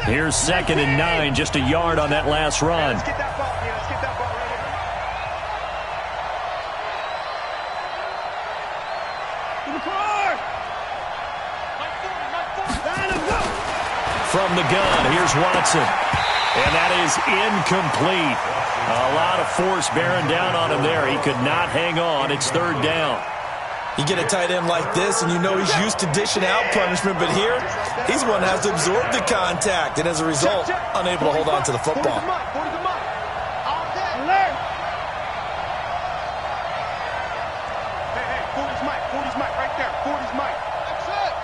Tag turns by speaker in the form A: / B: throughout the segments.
A: Here's 2nd and 9, just a yard on that last run.
B: Let's get that ball. Yeah, let's get that ball right here.
A: From the gun, here's Watson. And that is incomplete. A lot of force bearing down on him there. He could not hang on. It's 3rd down.
C: You get a tight end like this, and you know he's used to dishing out punishment, but here, he's going to have to absorb the contact, and as a result, unable to hold on to the football.
B: Hey, 40's Mike. 40's Mike right there. 40's Mike. That's it.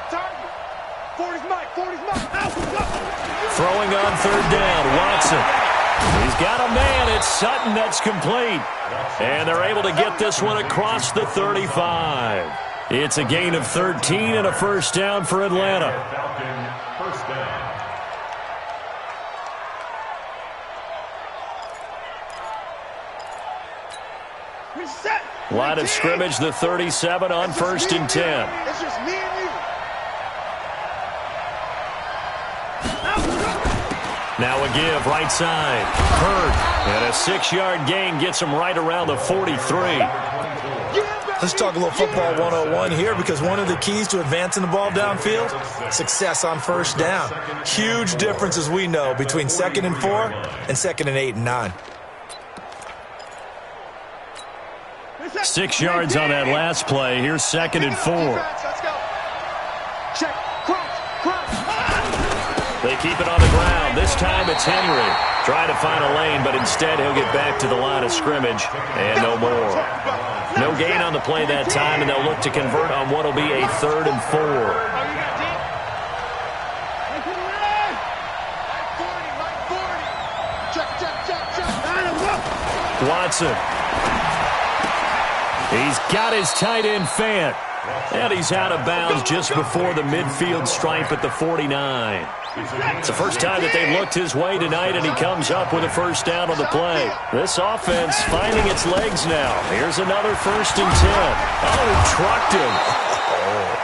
B: Target. 40's Mike. 40's Mike.
A: Throwing on 3rd down, Watson. He's got a man. It's Sutton that's complete. And they're able to get this one across the 35. It's a gain of 13 and a 1st down for Atlanta.
D: First down.
A: Line of scrimmage, the 37 on 1st and 10.
B: It's just me and you.
A: Now a give, right side. Hurd, and a 6-yard gain gets him right around the 43.
C: Let's talk a little football 101 here, because one of the keys to advancing the ball downfield, success on 1st down. Huge difference, as we know, between 2nd and 4 and 2nd and 8 and 9.
A: 6 yards on that last play. Here's 2nd and 4.
B: Let's go. Check. Crunch.
A: They keep it on the ground. This time it's Henry. Trying to find a lane, but instead he'll get back to the line of scrimmage. And no more. No gain on the play that time, and they'll look to convert on what will be a 3rd and 4. Watson. He's got his tight end Fant. And he's out of bounds just before the midfield stripe at the 49. It's the first time that they've looked his way tonight, and he comes up with a 1st down on the play. This offense finding its legs now. Here's another 1st and 10. Oh, trucked him.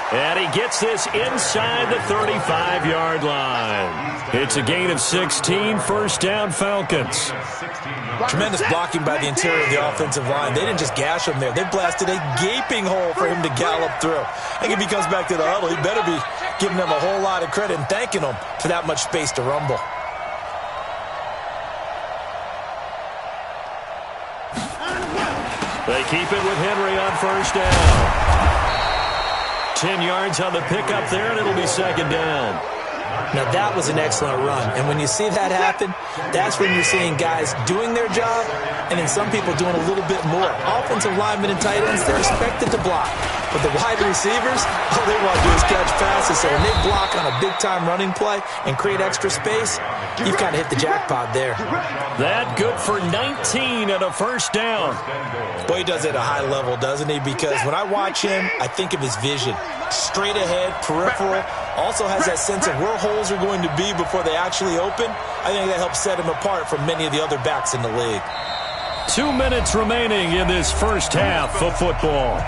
A: And he gets this inside the 35-yard line. It's a gain of 16, 1st down Falcons.
C: Tremendous blocking by the interior of the offensive line. They didn't just gash him there. They blasted a gaping hole for him to gallop through. I think if he comes back to the huddle, he better be giving them a whole lot of credit and thanking them for that much space to rumble.
A: They keep it with Henry on 1st down. 10 yards on the pickup there, and it'll be 2nd down.
C: Now, that was an excellent run. And when you see that happen, that's when you're seeing guys doing their job and then some people doing a little bit more. Offensive linemen and tight ends, they're expected to block. But the wide receivers, all they want to do is catch passes. So when they block on a big-time running play and create extra space, you've kind of hit the jackpot there.
A: That good for 19 and a 1st down.
C: Boy, he does it at a high level, doesn't he? Because when I watch him, I think of his vision. Straight ahead, peripheral, also has that sense of where holes are going to be before they actually open. I think that helps set him apart from many of the other backs in the league.
A: 2 minutes remaining in this 1st half of football.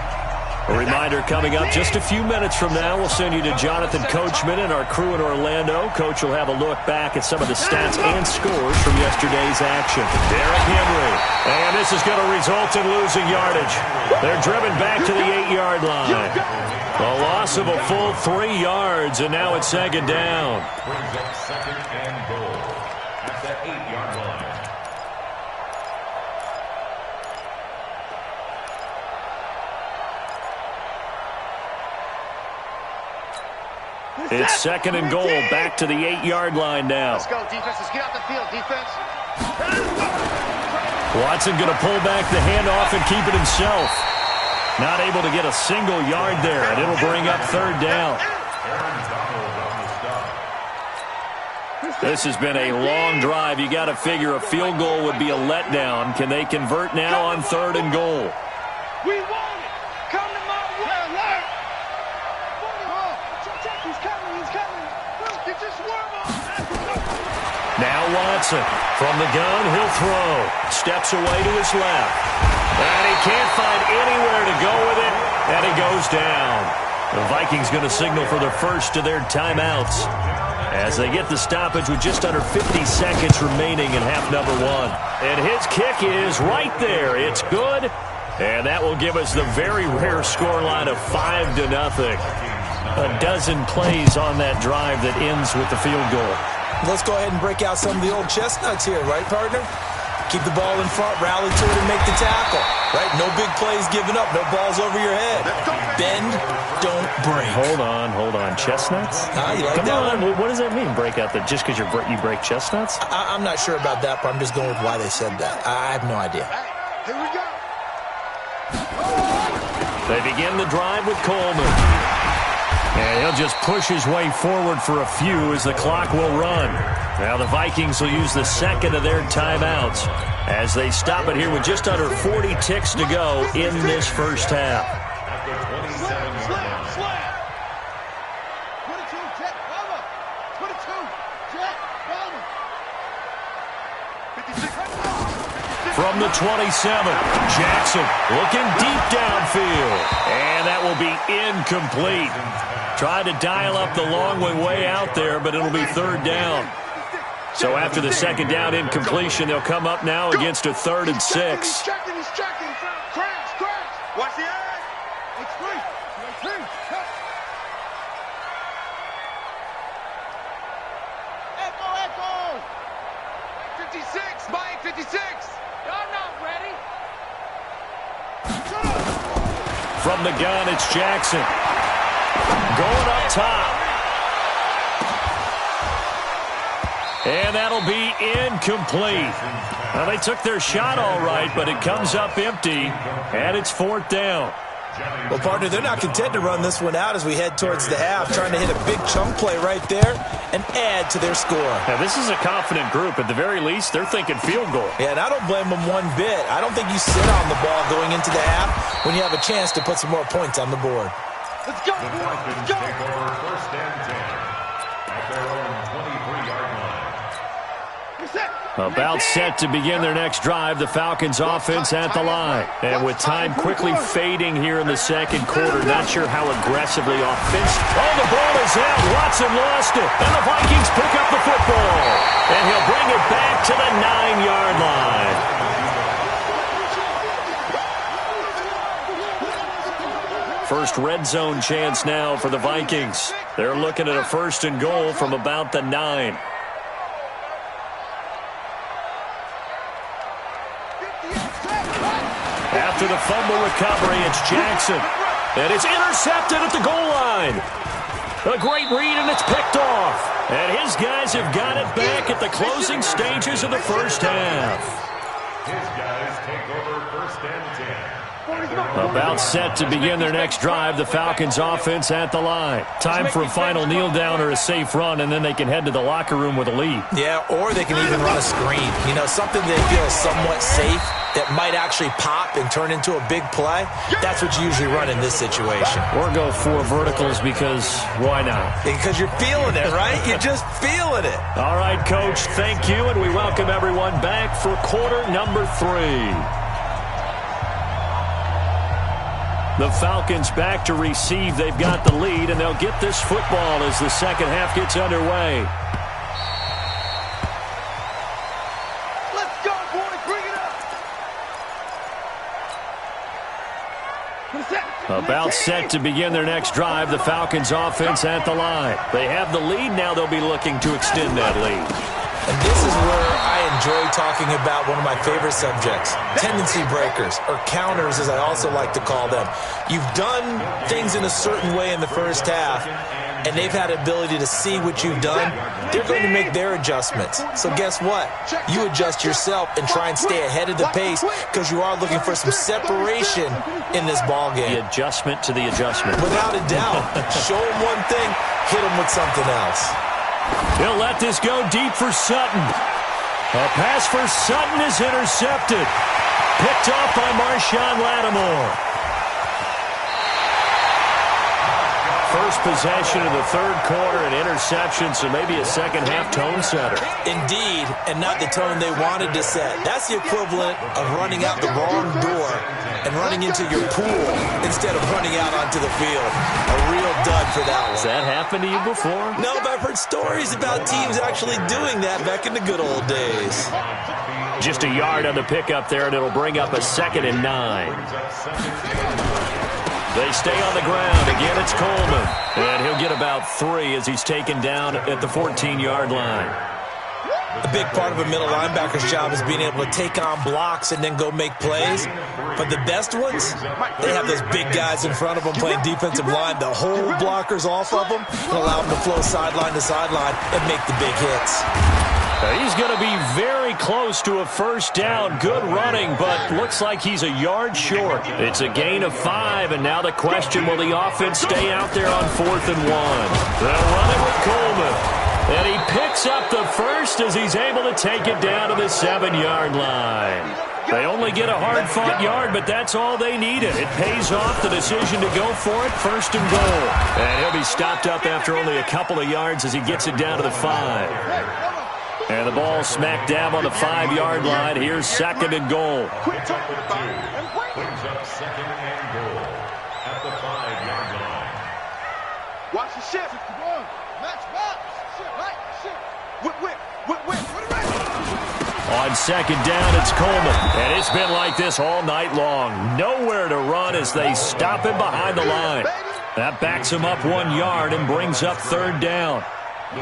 A: A reminder coming up just a few minutes from now, we'll send you to Jonathan Coachman and our crew in Orlando. Coach will have a look back at some of the stats and scores from yesterday's action. Derrick Henry. And this is going to result in losing yardage. They're driven back to the 8-yard line. A loss of a full 3 yards, and now it's 2nd down.
D: Brings up 2nd and goal at the 8-yard line.
A: It's 2nd and goal, back to the 8-yard line now.
B: Let's go, defense. Let's get out the field, defense.
A: Watson going to pull back the handoff and keep it himself. Not able to get a single yard there, and it'll bring up 3rd down. This has been a long drive. You got to figure a field goal would be a letdown. Can they convert now on 3rd and goal?
B: We want it. Come to my way. He's coming. Get your swerve on.
A: Now Watson from the gun. He'll throw. Steps away to his left. And he can't find anywhere to go with it. And he goes down. The Vikings going to signal for the first of their timeouts. as they get the stoppage with just under 50 seconds remaining in half number one. And his kick is right there. It's good, and that will give us the very rare scoreline of 5-0. A dozen plays on that drive that ends with the field goal.
C: Let's go ahead and break out some of the old chestnuts here, right, partner? Keep the ball in front, rally to it, and make the tackle. Right? No big plays given up, no balls over your head. Bend, don't break.
A: Hold on. Chestnuts?
C: You like
A: Come
C: that
A: on.
C: one?
A: What does that mean, break out just because you break chestnuts?
C: I'm not sure about that, but I'm just going with why they said that. I have no idea.
B: Here we go.
A: They begin the drive with Coleman. And he'll just push his way forward for a few as the clock will run. Now the Vikings will use the second of their timeouts as they stop it here with just under 40 ticks to go in this first half.
D: After 27 yards.
B: 22, Jet, Bama. 22, Jet, Bama. 56.
A: From the 27, Jackson looking deep downfield. And that will be incomplete. Tried to dial up the long way out there, but it'll be third down. So after the second down incompletion, they'll come up now against a 3rd and 6.
B: He's checking. Crash. Watch the eyes. It's free. Echo. 56, Mike, 56. Y'all not ready.
A: From the gun, it's Jackson. Going up top. And that'll be incomplete. Well, they took their shot all right, but it comes up empty, and it's 4th down.
C: Well, partner, they're not content to run this one out as we head towards the half, trying to hit a big chunk play right there and add to their score.
A: Now, this is a confident group. At the very least, they're thinking field goal.
C: Yeah, and I don't blame them one bit. I don't think you sit on the ball going into the half when you have a chance to put some more points on the board.
B: Let's go,
D: The
B: boys.
D: Falcons
B: Let's go.
D: take over 1st and 10 at their own 23-yard line.
A: About set to begin their next drive, the Falcons offense at the line. And with time quickly fading here in the second quarter, not sure how aggressively offensive. Oh, the ball is out. Watson lost it. And the Vikings pick up the football. And he'll bring it back to the 9-yard line. First red zone chance now for the Vikings. They're looking at a 1st and goal from about the 9. After the fumble recovery, it's Jackson. And it's intercepted at the goal line. A great read, and it's picked off. And his guys have got it back at the closing stages of the first half.
D: His guys take over 1st and 10.
A: About set to begin their next drive, the Falcons offense at the line. Time for a final kneel down or a safe run, and then they can head to the locker room with a lead.
C: Yeah, or they can even run a screen. You know, something they feel is somewhat safe that might actually pop and turn into a big play. That's what you usually run in this situation.
A: Or go 4 verticals because why not?
C: Because you're feeling it, right? You're just feeling it.
A: All right, Coach, thank you, and we welcome everyone back for quarter number 3. The Falcons back to receive. They've got the lead, and they'll get this football as the second half gets underway.
B: Let's go, boys. Bring it up.
A: About set to begin their next drive, the Falcons offense at the line. They have the lead. Now they'll be looking to extend that lead.
C: And this is where I enjoy talking about one of my favorite subjects, tendency breakers, or counters as I also like to call them. You've done things in a certain way in the first half, and they've had the ability to see what you've done. They're going to make their adjustments. So guess what? You adjust yourself and try and stay ahead of the pace because you are looking for some separation in this ball game.
A: The adjustment to the adjustment.
C: Without a doubt. Show them one thing, hit them with something else.
A: He'll let this go deep for Sutton. A pass for Sutton is intercepted. Picked off by Marshawn Lattimore. first possession of the third quarter, an interception, so maybe a second-half tone setter.
C: Indeed, and not the tone they wanted to set. That's the equivalent of running out the wrong door and running into your pool instead of running out onto the field. A real dud for that one.
A: Has that happened to you before?
C: No, but I've heard stories about teams actually doing that back in the good old days.
A: Just a yard on the pickup there, and it'll bring up a 2nd and 9. They stay on the ground. Again, it's Coleman. And he'll get about 3 as he's taken down at the 14-yard line.
C: A big part of a middle linebacker's job is being able to take on blocks and then go make plays. But the best ones, they have those big guys in front of them playing defensive line. The whole blockers off of them and allow them to flow sideline to sideline and make the big hits.
A: He's going to be very close to a first down. Good running, but looks like he's a yard short. It's a gain of 5, and now the question, will the offense stay out there on 4th and 1? They'll run it with Coleman. And he picks up the first as he's able to take it down to the 7-yard line. They only get a hard-fought yard, but that's all they needed. It pays off the decision to go for it, 1st and goal. And he'll be stopped up after only a couple of yards as he gets it down to the 5. And the ball smack dab on the 5-yard line. Here's 2nd and goal.
D: Brings up 2nd and goal at the 5-yard line.
B: Watch the shift. Match box. Shift right. Shift. Whip.
A: On 2nd down, it's Coleman. And it's been like this all night long. Nowhere to run as they stop him behind the line. That backs him up 1 yard and brings up 3rd down.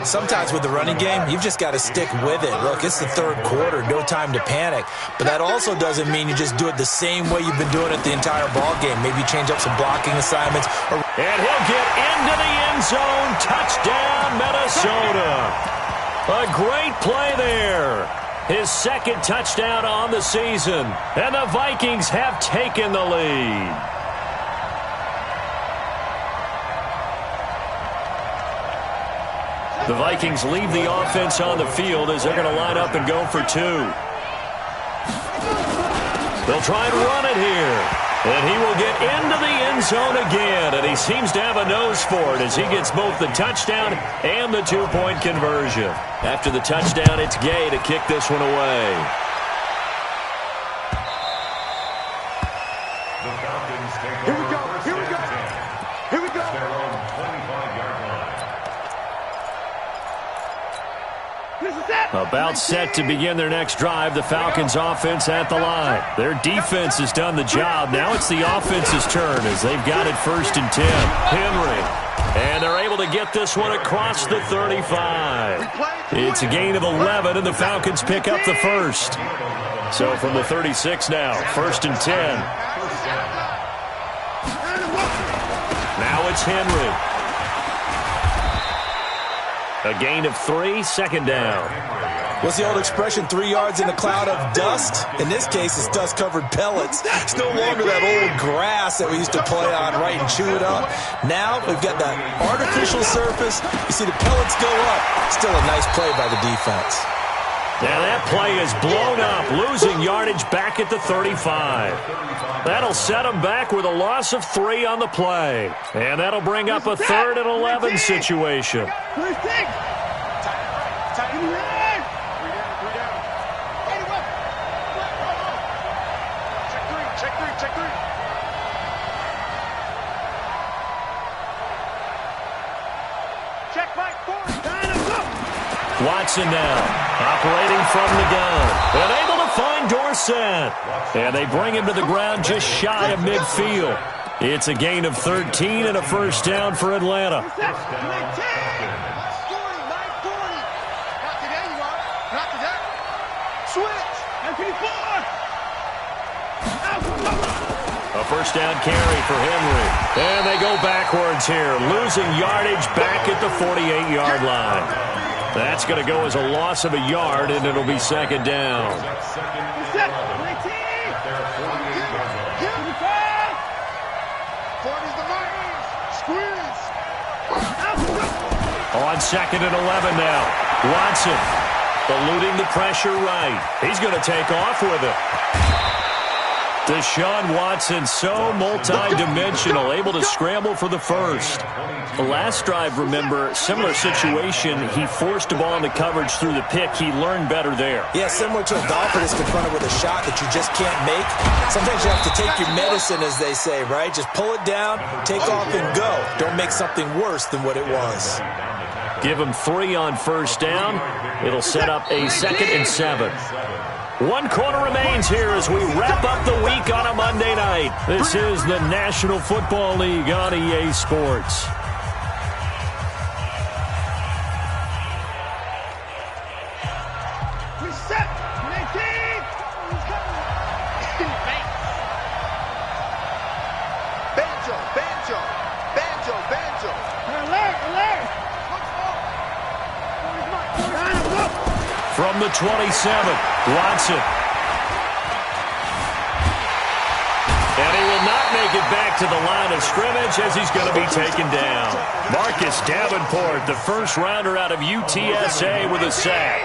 C: Sometimes with the running game, you've just got to stick with it. Look, it's the 3rd quarter, no time to panic. But that also doesn't mean you just do it the same way you've been doing it the entire ball game. Maybe change up some blocking assignments.
A: And he'll get into the end zone. Touchdown, Minnesota. A great play there. His 2nd touchdown on the season. And the Vikings have taken the lead. The Vikings leave the offense on the field as they're going to line up and go for 2. They'll try and run it here. And he will get into the end zone again. And he seems to have a nose for it as he gets both the touchdown and the 2-point conversion. After the touchdown, it's Gay to kick this one away.
D: The Falcons take
B: Here we
D: over
B: go.
D: first
B: Here we
D: and
B: go.
D: 10.
B: Here we go.
D: It's their own 25-yard line.
A: About set to begin their next drive. The Falcons offense at the line. Their defense has done the job. Now it's the offense's turn as they've got it 1st and 10. Henry. And they're able to get this one across the 35. It's a gain of 11, and the Falcons pick up the first. So from the 36 now, 1st and 10. Now it's Henry. A gain of 3, 2nd down.
C: What's the old expression, 3 yards in a cloud of dust? In this case, it's dust-covered pellets. It's no longer that old grass that we used to play on, right, and chew it up. Now we've got that artificial surface. You see the pellets go up. Still a nice play by the defense.
A: Now that play is blown up, losing yardage back at the 35. That'll set them back with a loss of 3 on the play. And that'll bring up a 3rd and 11 situation.
B: Check three. Check Mike, 4.
A: Watson now, operating from the gun. And able to find Dorsett. And they bring him to the ground just shy of midfield. It's a gain of 13 and a first down for Atlanta. A first down carry for Henry. And they go backwards here, losing yardage back at the 48-yard line. That's going to go as a loss of a yard, and it'll be 2nd down. On 2nd and 11 now. Watson eluding the pressure right. He's going to take off with it. Deshaun Watson, so multi-dimensional, able to scramble for the first. The last drive, remember, similar situation. He forced a ball into coverage through the pick. He learned better there.
C: Yeah, similar to a golfer that's confronted with a shot that you just can't make. Sometimes you have to take your medicine, as they say, right? Just pull it down, take off, and go. Don't make something worse than what it was.
A: Give him 3 on first down. It'll set up a 2nd and 7. 1 quarter remains here as we wrap up the week on a Monday night. This is the National Football League on EA Sports.
B: Reset. 19. Banjo, banjo, banjo, banjo. Alert, alert.
A: From the 27, Watson. And he will not make it back to the line of scrimmage as he's going to be taken down. Marcus Davenport, the first rounder out of UTSA with a sack.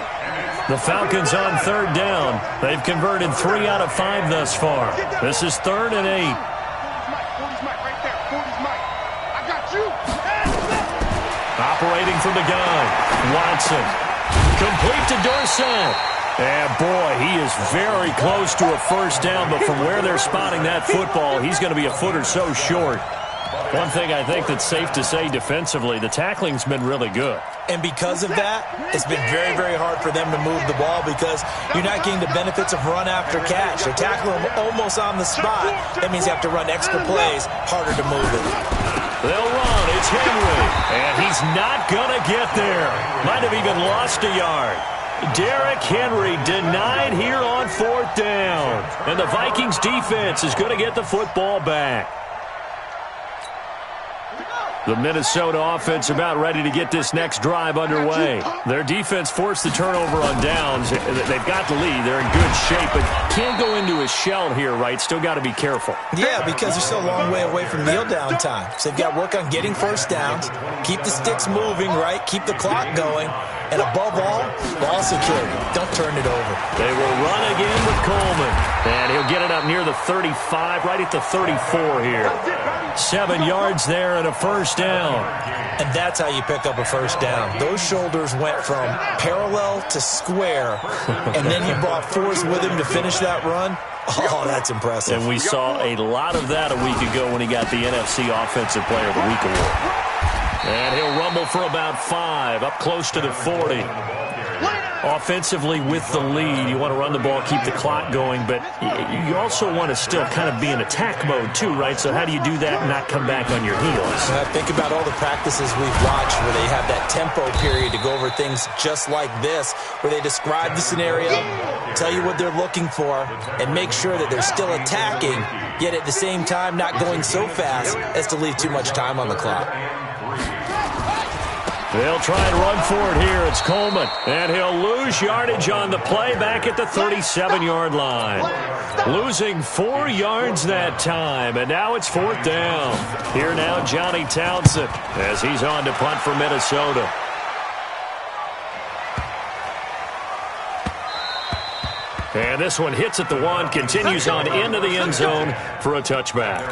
A: The Falcons on 3rd down. They've converted 3 out of 5 thus far. This is 3rd and 8.
B: 40's Mike right there. 40's Mike. I got you.
A: Operating from the gun, Watson. Complete to Dorsett. And boy, he is very close to a first down, but from where they're spotting that football, he's going to be a foot or so short. One thing I think that's safe to say defensively, the tackling's been really good.
C: And because of that, it's been very, very hard for them to move the ball because you're not getting the benefits of run after catch. They tackle him almost on the spot. That means you have to run extra plays, harder to move it.
A: They'll run. It's Henry. And he's not going to get there. Might have even lost a yard. Derrick Henry denied here on 4th down. And the Vikings defense is going to get the football back. The Minnesota offense about ready to get this next drive underway. Their defense forced the turnover on downs. They've got the lead. They're in good shape, but can't go into a shell here, right? Still got to be careful.
C: Yeah, because they're still a long way away from kneel down time. So they've got to work on getting first downs, keep the sticks moving, right? Keep the clock going. And above all, ball security. Don't turn it over.
A: They will run again with Coleman. And he'll get it up near the 35, right at the 34 here. 7 yards there and a first down.
C: And that's how you pick up a first down. Those shoulders went from parallel to square, and then he brought force with him to finish that run. Oh, that's impressive.
A: And we saw a lot of that a week ago when he got the NFC Offensive Player of the Week award. And he'll rumble for about 5, up close to the 40. Offensively with the lead, you want to run the ball, keep the clock going, but you also want to still kind of be in attack mode too, right? So how do you do that and not come back on your heels?
C: Think about all the practices we've watched where they have that tempo period to go over things just like this, where they describe the scenario, tell you what they're looking for, and make sure that they're still attacking, yet at the same time not going so fast as to leave too much time on the clock.
A: They'll try and run for it here. It's Coleman. And he'll lose yardage on the play back at the 37-yard line. Losing 4 yards that time. And now it's 4th down. Here now, Johnny Townsend as he's on to punt for Minnesota. And this one hits at the 1, continues on into the end zone for a touchback.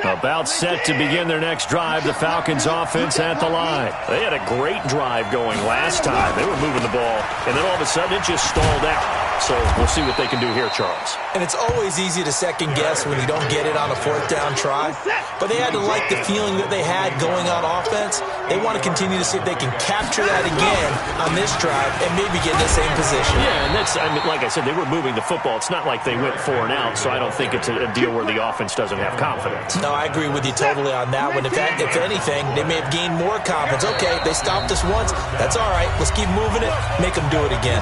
A: About set to begin their next drive, the Falcons offense at the line. They had a great drive going last time. They were moving the ball, and then all of a sudden it just stalled out. So we'll see what they can do here, Charles.
C: And it's always easy to second guess when you don't get it on a 4th down try. But they had to like the feeling that they had going on offense. They want to continue to see if they can capture that again on this drive and maybe get in the same position.
A: Yeah, and that's, I mean, like I said, they were moving the football. It's not like they went 4 and out, so I don't think it's a deal where the offense doesn't have confidence.
C: No, I agree with you totally on that one. If anything, they may have gained more confidence. Okay, they stopped us once. That's all right. Let's keep moving it. Make them do it again.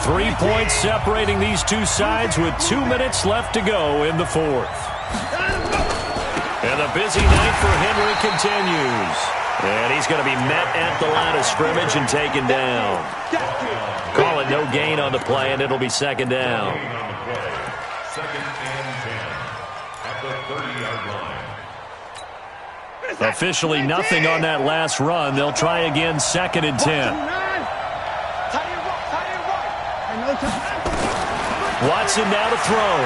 A: 3 points separating these two sides with 2 minutes left to go in the 4th. And the busy night for Henry continues. And he's going to be met at the line of scrimmage and taken down. Call it no gain on the play, and it'll be 2nd down.
D: 2nd and 10 at the 30-yard line.
A: Officially nothing on that last run. They'll try again, 2nd and 10. Watson now to throw.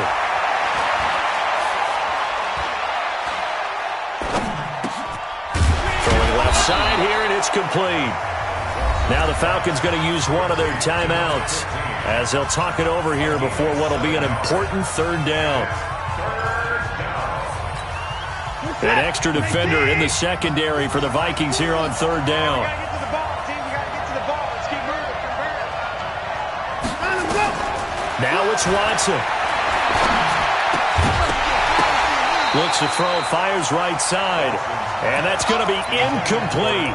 A: Throwing left side here, and it's complete. Now the Falcons going to use one of their timeouts as they'll talk it over here before what will be an important 3rd down. An extra defender in the secondary for the Vikings here on 3rd down. Now it's Watson. Looks to throw, fires right side. And that's going to be incomplete.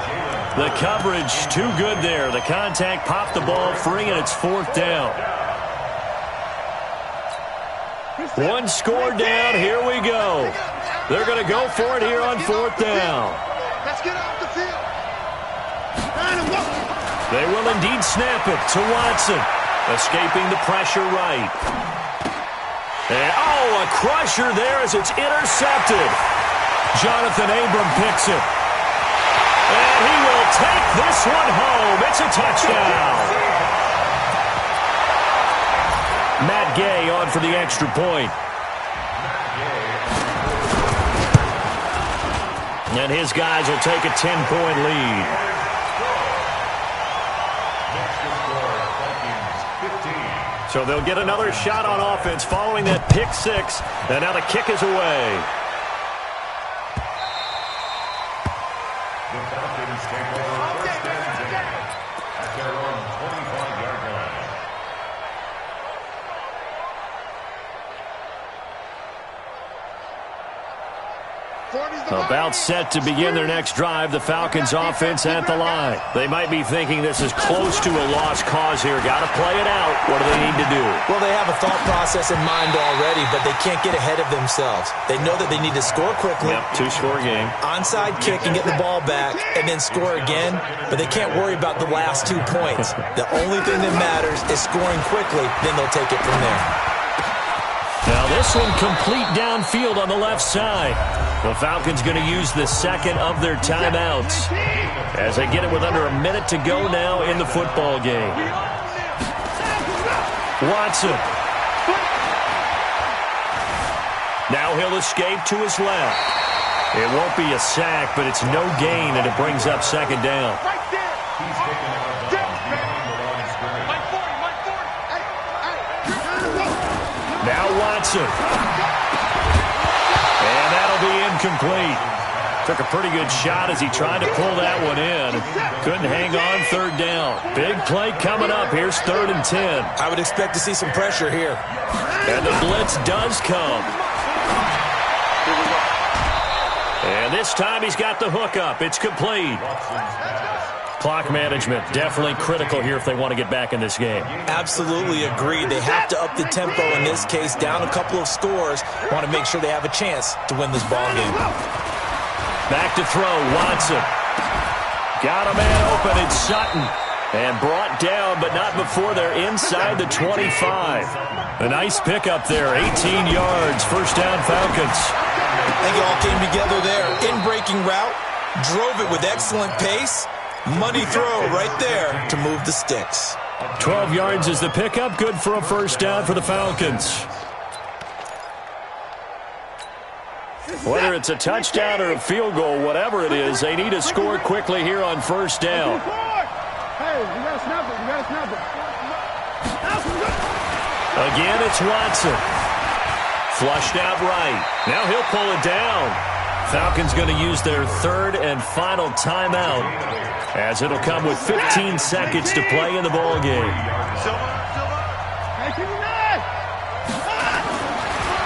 A: The coverage too good there. The contact popped the ball free, and it's 4th down. One score down. Here we go. They're going to go for it here on 4th down.
B: Let's get off the field.
A: They will indeed snap it to Watson. Escaping the pressure right. And, a crusher there as it's intercepted. Jonathan Abram picks it. And he will take this one home. It's a touchdown. Matt Gay on for the extra point. And his guys will take a 10-point lead. So they'll get another shot on offense following that pick 6. And now the kick is away.
D: The Falcons take over 1st and 10 at their own 25-yard line.
A: About set to begin their next drive, the Falcons offense at the line. They might be thinking this is close to a lost cause here. Got to play it out. What do they need to do?
C: Well, they have a thought process in mind already, but they can't get ahead of themselves. They know that they need to score quickly.
A: Yep, 2-score game.
C: Onside kick and get the ball back and then score again, but they can't worry about the last 2 points. The only thing that matters is scoring quickly, then they'll take it from there.
A: Now this one complete downfield on the left side. The Falcons going to use the 2nd of their timeouts as they get it with under a minute to go now in the football game. Watson. Now he'll escape to his left. It won't be a sack, but it's no gain, and it brings up 2nd down.
D: He's taken out of bounds behind the line of scrimmage.
A: Now Watson. And that'll be incomplete. Took a pretty good shot as he tried to pull that one in. Couldn't hang on 3rd down. Big play coming up. Here's 3rd and 10.
C: I would expect to see some pressure here.
A: And the blitz does come. And this time he's got the hook up. It's complete. Clock management, definitely critical here if they want to get back in this game.
C: Absolutely agreed. They have to up the tempo in this case, down a couple of scores. Want to make sure they have a chance to win this ball game.
A: Back to throw, Watson. Got a man open, it's Sutton. And brought down, but not before they're inside the 25. A nice pickup there, 18 yards, 1st down Falcons.
C: I think it all came together there. In-breaking route, drove it with excellent pace. Money throw right there to move the sticks.
A: 12 yards is the pickup. Good for a 1st down for the Falcons. Whether it's a touchdown or a field goal, whatever it is, they need to score quickly here on 1st down.
B: Hey, we got to snap it. We got to snap it.
A: Again, it's Watson. Flushed out right. Now he'll pull it down. Falcons going to use their 3rd and final timeout, as it'll come with 15 seconds to play in the ball game.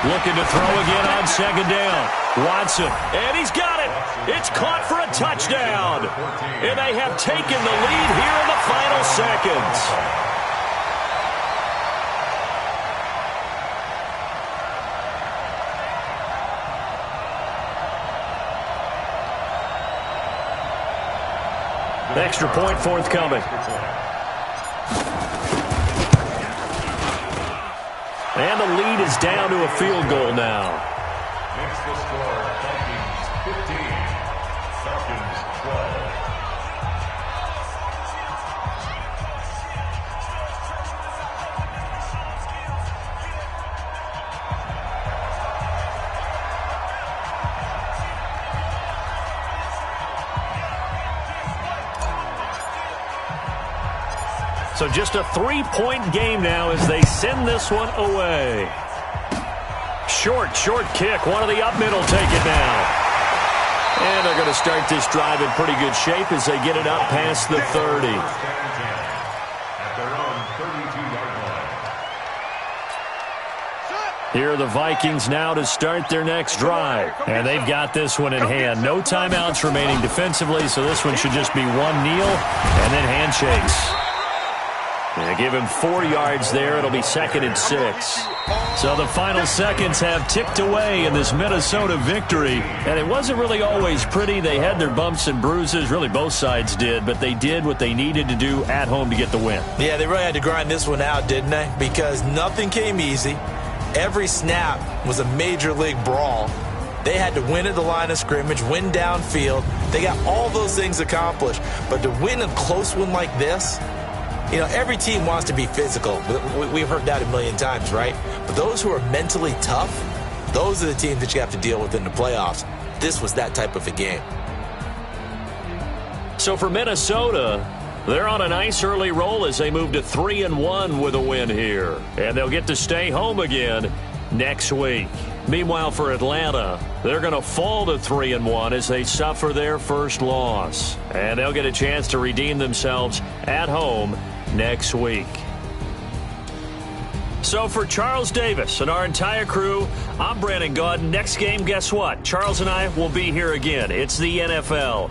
A: Looking to throw again on 2nd down. Watson, and he's got it. It's caught for a touchdown. And they have taken the lead here in the final seconds. Extra point forthcoming. And the lead is down to a field goal now.
D: Makes the score Vikings 15,
A: So just a 3-point game now as they send this one away. Short kick. One of the up middle take it now. And they're going to start this drive in pretty good shape as they get it up past the 30. Here are the Vikings now to start their next drive. And they've got this one in hand. No timeouts remaining defensively, so this one should just be one kneel and then handshakes. And give him 4 yards there. It'll be 2nd and 6. So the final seconds have ticked away in this Minnesota victory. And it wasn't really always pretty. They had their bumps and bruises. Really, both sides did. But they did what they needed to do at home to get the win.
C: Yeah, they really had to grind this one out, didn't they? Because nothing came easy. Every snap was a major league brawl. They had to win at the line of scrimmage, win downfield. They got all those things accomplished. But to win a close one like this, you know, every team wants to be physical. We've heard that a million times, right? But those who are mentally tough, those are the teams that you have to deal with in the playoffs. This was that type of a game.
A: So for Minnesota, they're on a nice early roll as they move to 3-1 with a win here. And they'll get to stay home again next week. Meanwhile, for Atlanta, they're going to fall to 3-1 as they suffer their first loss. And they'll get a chance to redeem themselves at home next week. So for Charles Davis and our entire crew, I'm Brandon Gaudin. Next game, guess what? Charles and I will be here again. It's the NFL.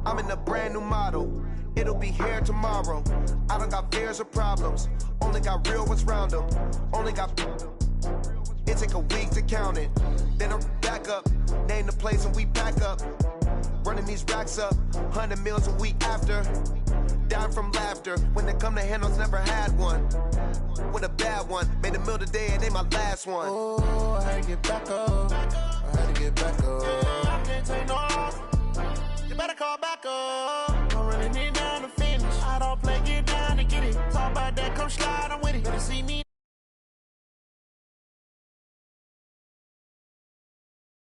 E: I'm in a brand new model. It'll be here tomorrow. I don't got fears or problems. Only got real ones round them. Only got. It take a week to count it. Then I back up. Name the place and we pack up. Running these racks up. 100 meals a week after. Dying from laughter. When they come to handles, never had one. With a bad one. Made a meal today and they my last one. Oh, I had to get back up. I had to get back up. I can't take no loss. You better call back up. I'm running it down to finish. I don't play, get down to get it. Talk about that, come slide on.